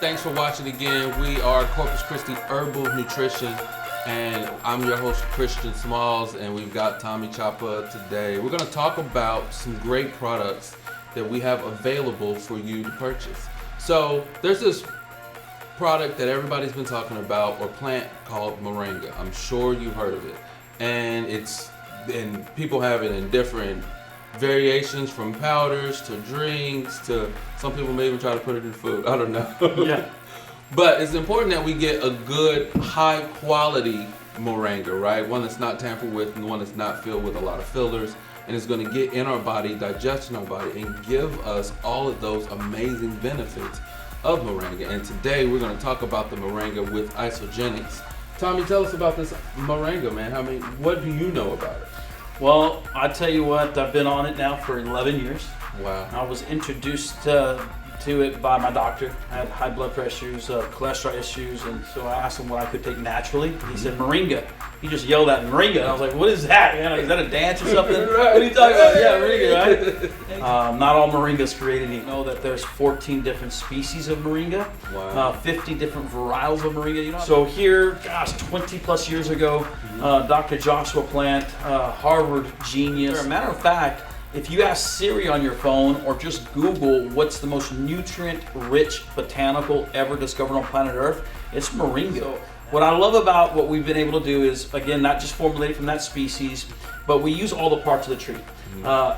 Thanks for watching again. We are Corpus Christi Herbal Nutrition, and I'm your host, Christian Smalls, and we've got Tommy Chapa today. We're going to talk about some great products that we have available for you to purchase. So there's this product that everybody's been talking about, or plant, called moringa. I'm sure you've heard of it, and people have it in different variations, from powders to drinks to some people may even try to put it in food. I don't know. Yeah. But it's important that we get a good, high quality moringa, right? One that's not tampered with and one that's not filled with a lot of fillers, and it's going to get in our body, digest in our body, and give us all of those amazing benefits of moringa. And today we're going to talk about the moringa with isogenics. Tommy, tell us about this moringa, man. What do you know about it? Well, I tell you what, I've been on it now for 11 years. Wow. I was introduced to it by my doctor. I had high blood pressure issues, cholesterol issues, and so I asked him what I could take naturally. He said moringa. He just yelled at moringa, and I was like, "What is that? Man? Is that a dance or something? Right. What are you talking about?" Yeah, moringa, right? Not all moringas created equal. You know that there's 14 different species of moringa, Wow. 50 different varietals of moringa. You know, so here, gosh, 20 plus years ago, Dr. Joshua Plant, Harvard genius. As a matter of fact, if you ask Siri on your phone or just Google what's the most nutrient-rich botanical ever discovered on planet Earth, it's moringa. So, what I love about what we've been able to do is, again, not just formulate from that species, but we use all the parts of the tree.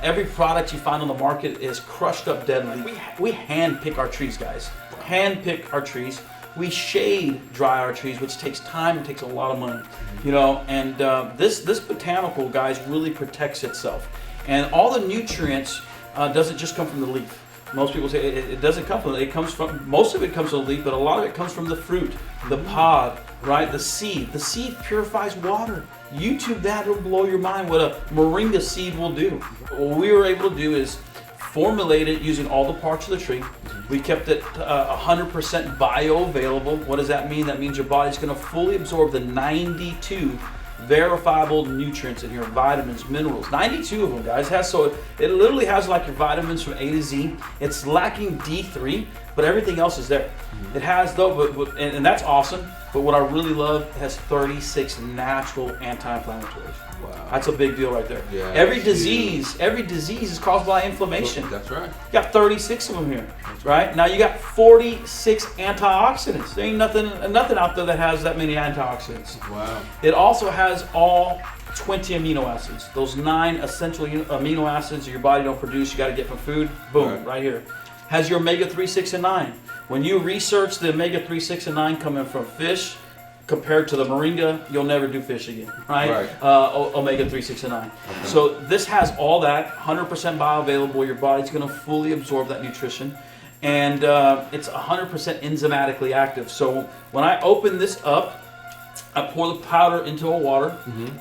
Every product you find on the market is crushed up deadly. We hand pick our trees, guys. Hand pick our trees. We shade dry our trees, which takes time and takes a lot of money. You know, and this botanical, guys, really protects itself. And all the nutrients doesn't just come from the leaf. Most people say it doesn't come from it. It comes from, most of it comes from the leaf, but a lot of it comes from the fruit, the pod, right? The seed. The seed purifies water. YouTube that, it'll blow your mind what a moringa seed will do. What we were able to do is formulate it using all the parts of the tree. We kept it 100% bioavailable. What does that mean? That means your body's going to fully absorb the 92 verifiable nutrients in here, vitamins, minerals, 92 of them, guys. So it literally has like your vitamins from A to Z. It's lacking D3, but everything else is there. It has though, and that's awesome. But what I really love, it has 36 natural anti-inflammatories. Wow. That's a big deal right there. Yeah, every disease is caused by inflammation. That's right. You got 36 of them here, right? Now you got 46 antioxidants. There ain't nothing out there that has that many antioxidants. Wow. It also has all 20 amino acids. Those 9 essential amino acids your body don't produce, you got to get from food. Boom, right here. Has your omega-3, 6, and 9. When you research the omega-3, 6, and 9 coming from fish, compared to the moringa, you'll never do fish again, right? Omega-3, 6, and 9. Okay. So this has all that, 100% bioavailable. Your body's going to fully absorb that nutrition. And it's 100% enzymatically active. So when I open this up, I pour the powder into a water,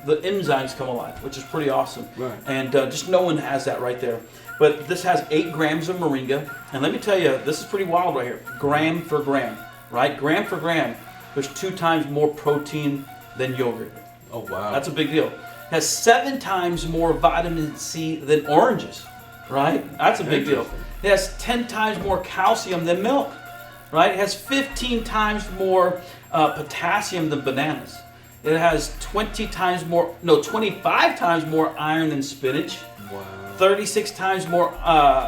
the enzymes come alive, which is pretty awesome. Right. And just no one has that right there. But this has 8 grams of moringa. And let me tell you, this is pretty wild right here. Gram for gram, right? Gram for gram. There's 2 times more protein than yogurt. Oh, wow. That's a big deal. It has 7 times more vitamin C than oranges, right? That's a big deal. It has 10 times more calcium than milk, right? It has 15 times more potassium than bananas. It has 25 times more iron than spinach. Wow. 36 times more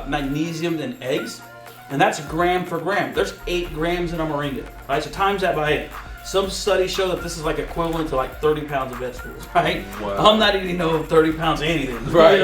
magnesium than eggs. And that's gram for gram. There's 8 grams in a moringa, right? So times that by 8. Some studies show that this is like equivalent to like 30 pounds of vegetables, right? Wow. I'm not eating no 30 pounds of anything, right?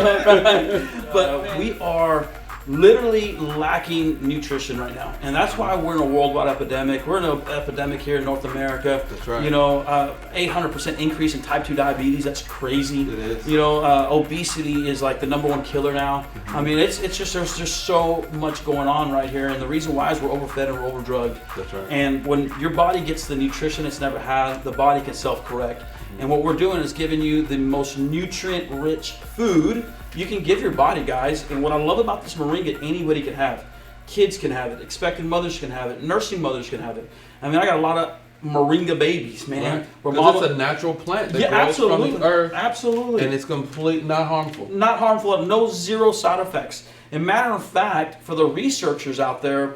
But we are literally lacking nutrition right now, and that's why we're in a worldwide epidemic. We're in an epidemic here in North America. That's right. You know, 800% increase in type 2 diabetes. That's crazy. It is. You know, obesity is like the #1 killer now. I mean, it's just there's just so much going on right here, and the reason why is we're overfed and we're overdrugged. That's right. And when your body gets the nutrition it's never had, the body can self-correct. And what we're doing is giving you the most nutrient-rich food you can give your body, guys. And what I love about this moringa, anybody can have. Kids can have it. Expectant mothers can have it. Nursing mothers can have it. I mean, I got a lot of moringa babies, man. Right. Because it's a natural plant that grows from the earth. Absolutely. And it's not harmful. Not harmful. No zero side effects. And matter of fact, for the researchers out there,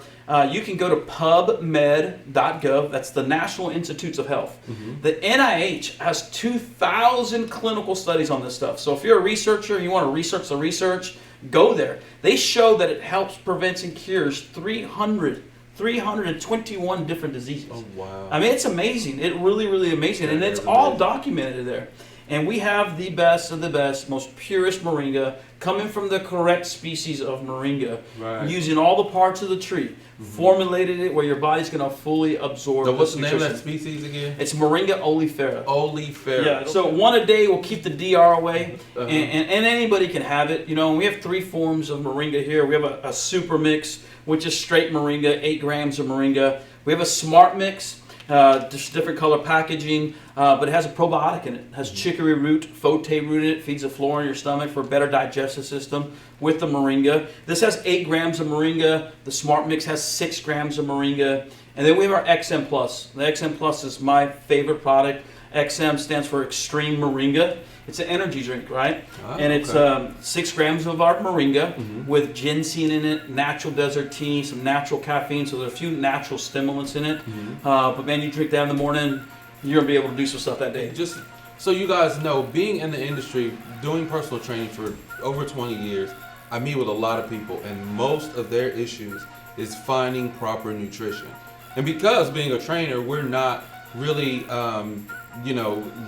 you can go to pubmed.gov. That's the National Institutes of Health. The NIH has 2,000 clinical studies on this stuff. So if you're a researcher and you want to research the research, go there. They show that it helps, prevents, and cures 321 different diseases. Oh, wow. I mean, it's amazing. It really, really amazing. And it's all documented there. And we have the best of the best, most purest moringa coming from the correct species of moringa, using all the parts of the tree, formulated it where your body's going to fully absorb. So what's the name of that species again? It's Moringa oleifera. Oleifera. Yeah. So one a day will keep the DR away, and anybody can have it. You know, we have 3 forms of moringa here. We have a super mix, which is straight moringa, 8 grams of moringa. We have a smart mix. Just different color packaging, but it has a probiotic in it. It has chicory root, fote root in it, feeds the flora in your stomach for a better digestive system with the moringa. This has 8 grams of moringa. The Smart Mix has 6 grams of moringa. And then we have our XM Plus. The XM Plus is my favorite product. XM stands for Extreme Moringa. It's an energy drink, right? And it's 6 grams of our moringa with ginseng in it, natural desert tea, some natural caffeine. So there's a few natural stimulants in it. But man, you drink that in the morning, you're going to be able to do some stuff that day. Just so you guys know, being in the industry, doing personal training for over 20 years, I meet with a lot of people, and most of their issues is finding proper nutrition. And because being a trainer, we're not really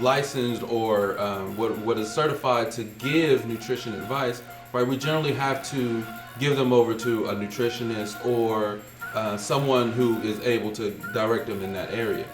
licensed or what is certified to give nutrition advice, right? We generally have to give them over to a nutritionist or someone who is able to direct them in that area.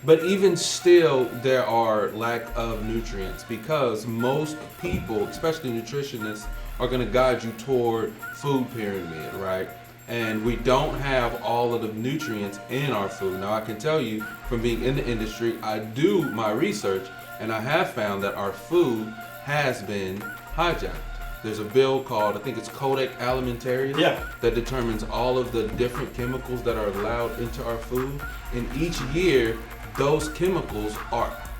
But even still, there are lack of nutrients because most people, especially nutritionists, are going to guide you toward food pyramid, right? And we don't have all of the nutrients in our food. Now, I can tell you from being in the industry, I do my research, and I have found that our food has been hijacked. There's a bill called, I think it's Codex Alimentarius, that determines all of the different chemicals that are allowed into our food. And each year, those chemicals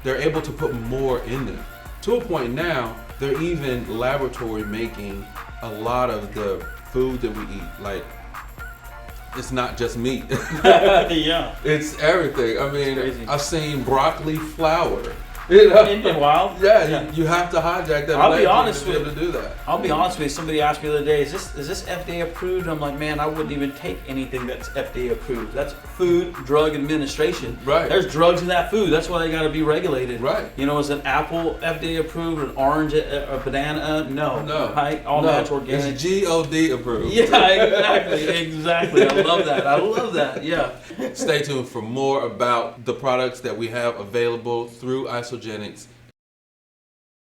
they're able to put more in them. To a point now, they're even laboratory making a lot of the food that we eat. Like, it's not just meat. It's everything. I mean, I've seen broccoli flour. You know? In wild? Yeah. You have to hijack that. I'll be honest to be able to do that. I'll be honest with you. Somebody asked me the other day, is this FDA approved? I'm like, man, I wouldn't even take anything that's FDA approved. That's Food Drug Administration. Right. There's drugs in that food. That's why they got to be regulated. Right. You know, is an apple FDA approved? An orange, a banana? No. Right? All that's organic. It's GOD approved. Yeah, exactly. I love that. Yeah. Stay tuned for more about the products that we have available through Isogenics